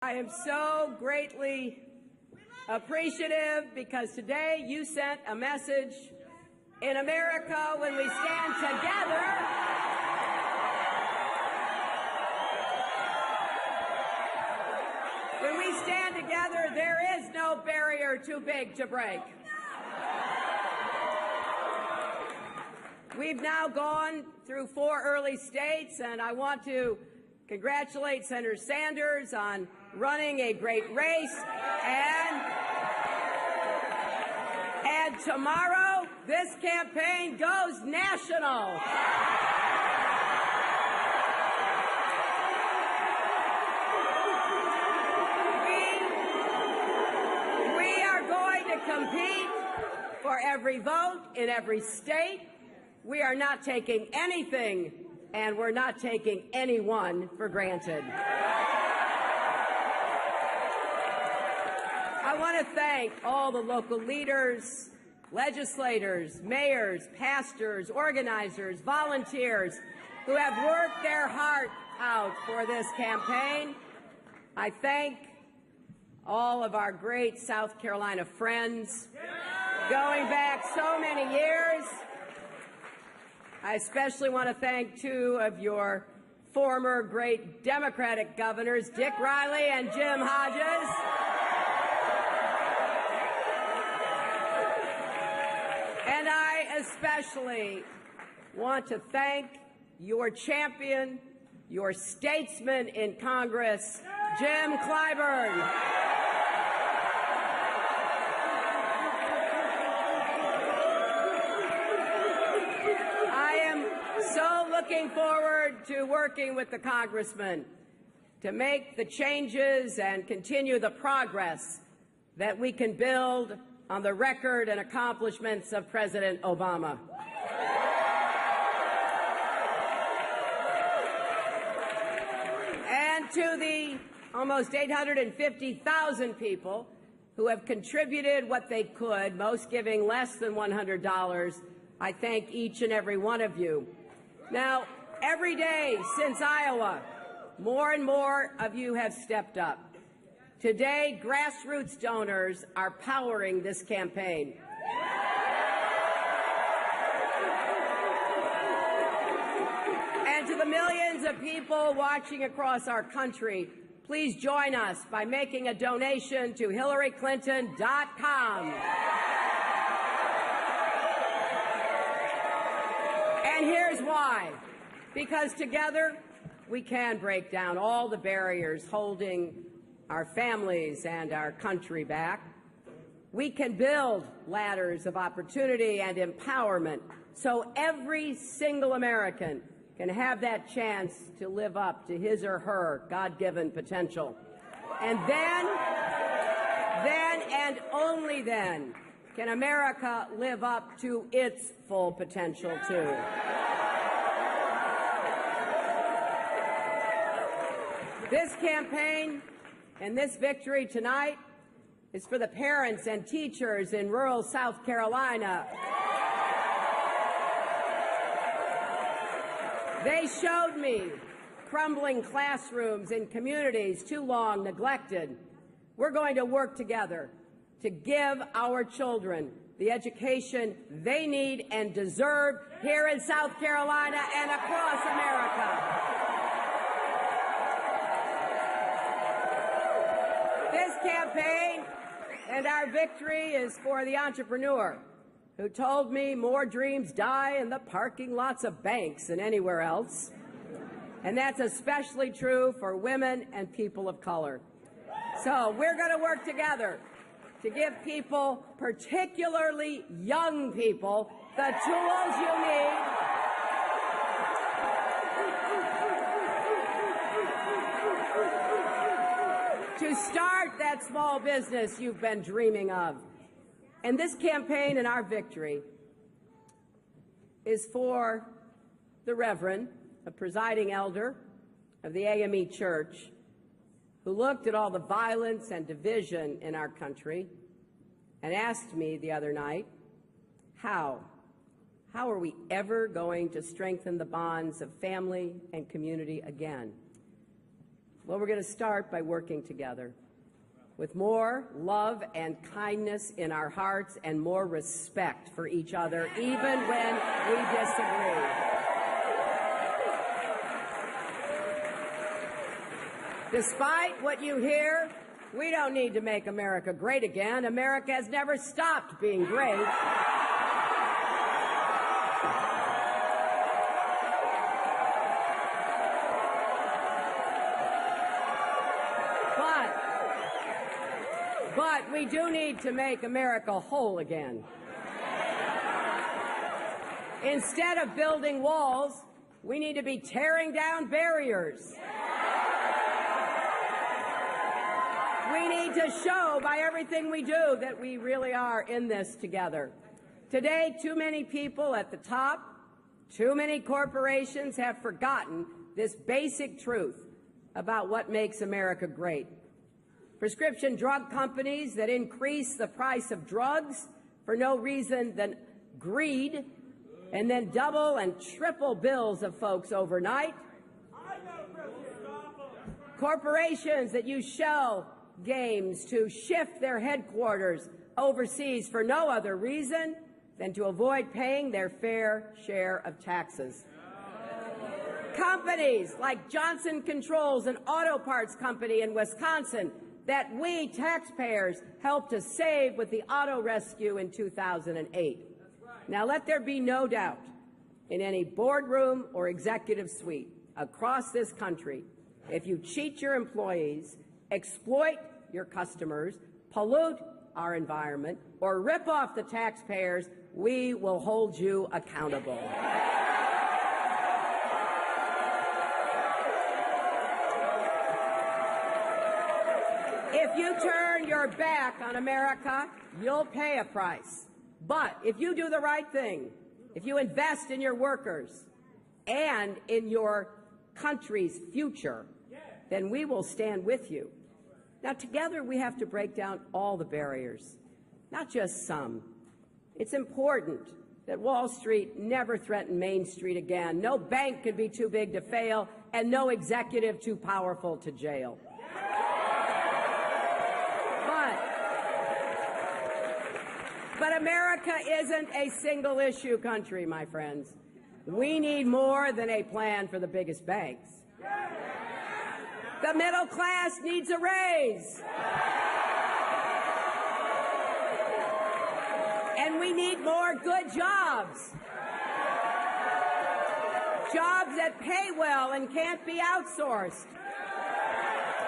I am so greatly appreciative because today you sent a message in America when we stand together. When we stand together, there is no barrier too big to break. We've now gone through 4 early states, and I want to congratulate Senator Sanders on running a great race. And tomorrow, this campaign goes national. We are going to compete for every vote in every state. We are not taking anything, and we're not taking anyone for granted. I want to thank all the local leaders, legislators, mayors, pastors, organizers, volunteers who have worked their heart out for this campaign. I thank all of our great South Carolina friends going back so many years. I especially want to thank 2 of your former great Democratic governors, Dick Riley and Jim Hodges. And I especially want to thank your champion, your statesman in Congress, Jim Clyburn. Looking forward to working with the congressman to make the changes and continue the progress that we can build on the record and accomplishments of President Obama. And to the almost 850,000 people who have contributed what they could, most giving less than $100, I thank each and every one of you. Now, every day since Iowa, more and more of you have stepped up. Today, grassroots donors are powering this campaign. And to the millions of people watching across our country, please join us by making a donation to HillaryClinton.com. And here's why. Because together we can break down all the barriers holding our families and our country back. We can build ladders of opportunity and empowerment so every single American can have that chance to live up to his or her God-given potential. And then and only then can America live up to its full potential, too. This campaign and this victory tonight is for the parents and teachers in rural South Carolina. They showed me crumbling classrooms in communities too long neglected. We're going to work together to give our children the education they need and deserve here in South Carolina and across America. This campaign and our victory is for the entrepreneur who told me more dreams die in the parking lots of banks than anywhere else. And that's especially true for women and people of color. So we're going to work together to give people, particularly young people, the tools you need to start that small business you've been dreaming of. And this campaign and our victory is for the Reverend, a presiding elder of the AME Church, who looked at all the violence and division in our country and asked me the other night, how are we ever going to strengthen the bonds of family and community again? Well, we're going to start by working together with more love and kindness in our hearts and more respect for each other, even when we disagree. Despite what you hear, we don't need to make America great again. America has never stopped being great. But we do need to make America whole again. Instead of building walls, we need to be tearing down barriers. We need to show by everything we do that we really are in this together. Today, too many people at the top, too many corporations have forgotten this basic truth about what makes America great. Prescription drug companies that increase the price of drugs for no reason than greed, and then double and triple bills of folks overnight. Corporations that use shell games to shift their headquarters overseas for no other reason than to avoid paying their fair share of taxes. Companies like Johnson Controls, an auto parts company in Wisconsin, that we taxpayers helped to save with the auto rescue in 2008. Now, let there be no doubt in any boardroom or executive suite across this country, if you cheat your employees, exploit your customers, pollute our environment, or rip off the taxpayers, we will hold you accountable. If you turn your back on America, you'll pay a price. But if you do the right thing, if you invest in your workers and in your country's future, then we will stand with you. Now, together we have to break down all the barriers, not just some. It's important that Wall Street never threaten Main Street again. No bank could be too big to fail, and no executive too powerful to jail. But America isn't a single-issue country, my friends. We need more than a plan for the biggest banks. The middle class needs a raise. And we need more good jobs. Jobs that pay well and can't be outsourced.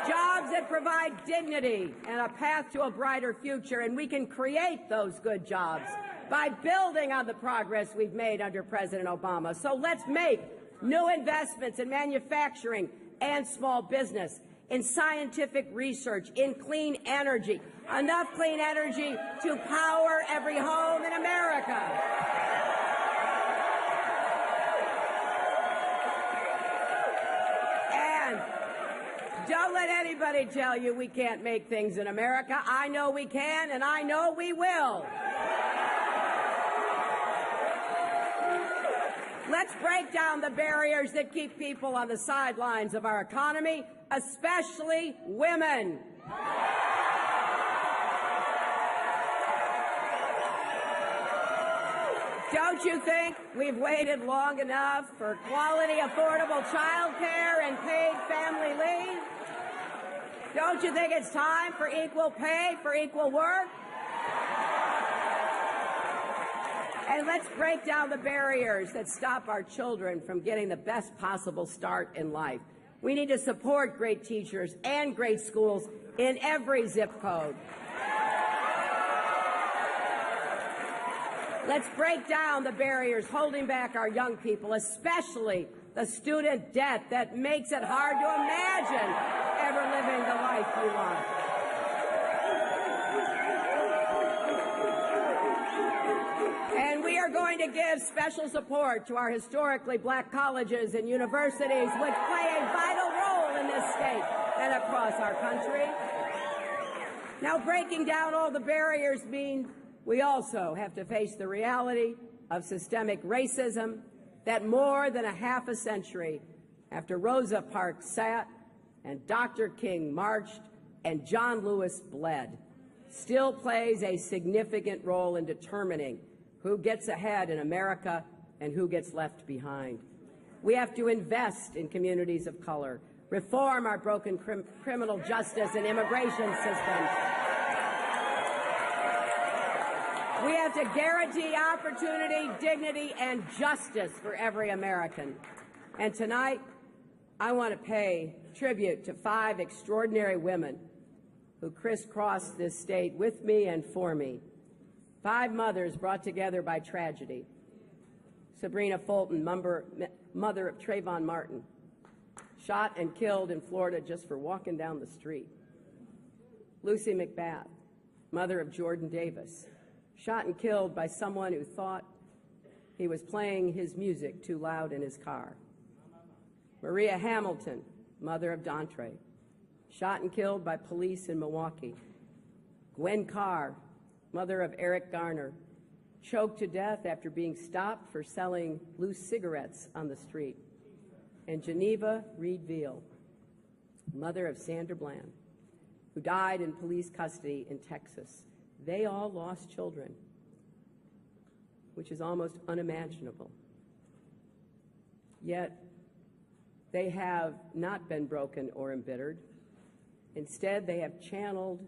Jobs that provide dignity and a path to a brighter future, and we can create those good jobs by building on the progress we've made under President Obama. So let's make new investments in manufacturing and small business, in scientific research, in clean energy, enough clean energy to power every home in America. Don't let anybody tell you we can't make things in America. I know we can, and I know we will. Let's break down the barriers that keep people on the sidelines of our economy, especially women. Don't you think we've waited long enough for quality, affordable child care and paid family leave? Don't you think it's time for equal pay for equal work? And let's break down the barriers that stop our children from getting the best possible start in life. We need to support great teachers and great schools in every zip code. Let's break down the barriers holding back our young people, especially the student debt that makes it hard to imagine ever living the life you want. And we are going to give special support to our historically black colleges and universities, which play a vital role in this state and across our country. Now, breaking down all the barriers means we also have to face the reality of systemic racism that more than a half a century after Rosa Parks sat and Dr. King marched and John Lewis bled, still plays a significant role in determining who gets ahead in America and who gets left behind. We have to invest in communities of color, reform our broken criminal justice and immigration systems. We have to guarantee opportunity, dignity, and justice for every American. And tonight, I want to pay tribute to 5 extraordinary women who crisscrossed this state with me and for me. 5 mothers brought together by tragedy. Sabrina Fulton, mother of Trayvon Martin, shot and killed in Florida just for walking down the street. Lucy McBath, mother of Jordan Davis, shot and killed by someone who thought he was playing his music too loud in his car. Maria Hamilton, mother of Dontre, shot and killed by police in Milwaukee. Gwen Carr, mother of Eric Garner, choked to death after being stopped for selling loose cigarettes on the street. And Geneva Reed Veal, mother of Sandra Bland, who died in police custody in Texas. They all lost children, which is almost unimaginable. Yet, they have not been broken or embittered. Instead, they have channeled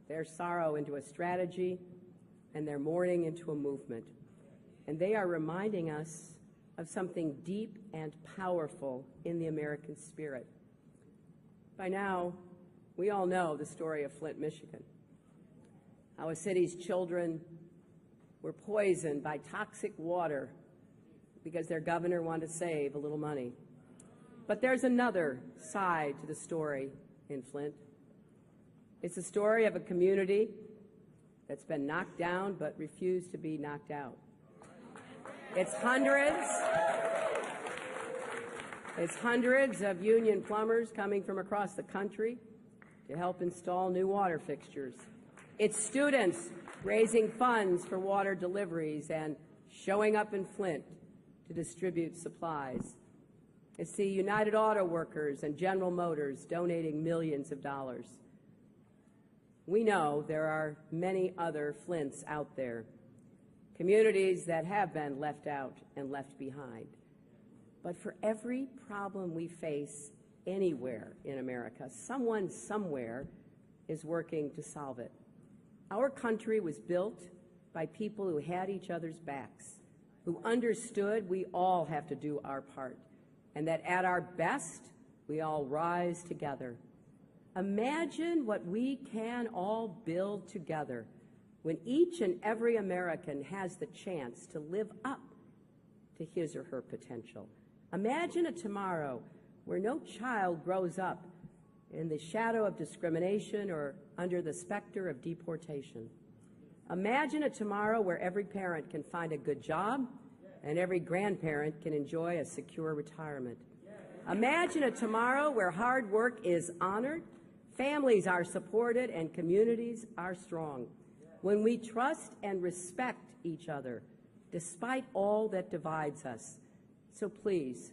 their sorrow into a strategy and their mourning into a movement. And they are reminding us of something deep and powerful in the American spirit. By now, we all know the story of Flint, Michigan, how a city's children were poisoned by toxic water because their governor wanted to save a little money. But there's another side to the story in Flint. It's a story of a community that's been knocked down but refused to be knocked out. It's hundreds of union plumbers coming from across the country to help install new water fixtures. It's students raising funds for water deliveries and showing up in Flint to distribute supplies. It's the United Auto Workers and General Motors donating millions of dollars. We know there are many other Flints out there, communities that have been left out and left behind. But for every problem we face anywhere in America, someone somewhere is working to solve it. Our country was built by people who had each other's backs, who understood we all have to do our part, and that at our best, we all rise together. Imagine what we can all build together when each and every American has the chance to live up to his or her potential. Imagine a tomorrow where no child grows up in the shadow of discrimination or under the specter of deportation. Imagine a tomorrow where every parent can find a good job and every grandparent can enjoy a secure retirement. Imagine a tomorrow where hard work is honored, families are supported, and communities are strong. When we trust and respect each other, despite all that divides us. So please,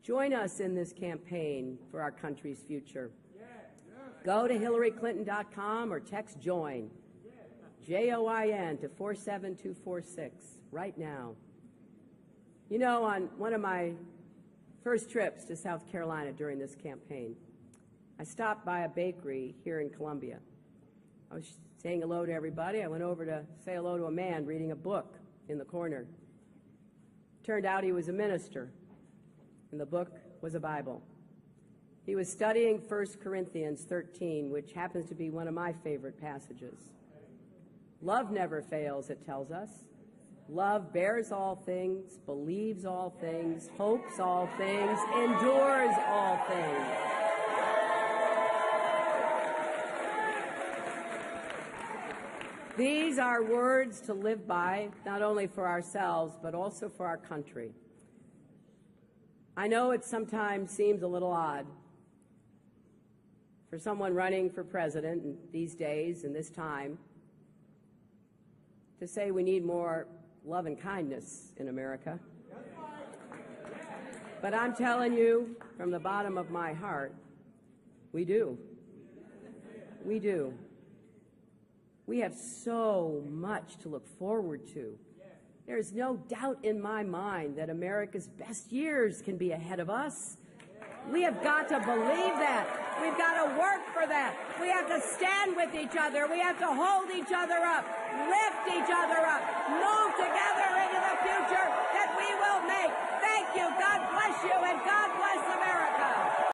join us in this campaign for our country's future. Go to HillaryClinton.com or text JOIN, J-O-I-N, to 47246 right now. You know, on one of my first trips to South Carolina during this campaign, I stopped by a bakery here in Columbia. I was saying hello to everybody. I went over to say hello to a man reading a book in the corner. Turned out he was a minister, and the book was a Bible. He was studying 1 Corinthians 13, which happens to be one of my favorite passages. Love never fails, it tells us. Love bears all things, believes all things, hopes all things, endures all things. These are words to live by, not only for ourselves, but also for our country. I know it sometimes seems a little odd for someone running for president in these days and this time to say we need more love and kindness in America. But I'm telling you from the bottom of my heart, We do. We do. We have so much to look forward to. There's no doubt in my mind that America's best years can be ahead of us. We have got to believe that. We've got to work for that. We have to stand with each other. We have to hold each other up, lift each other up,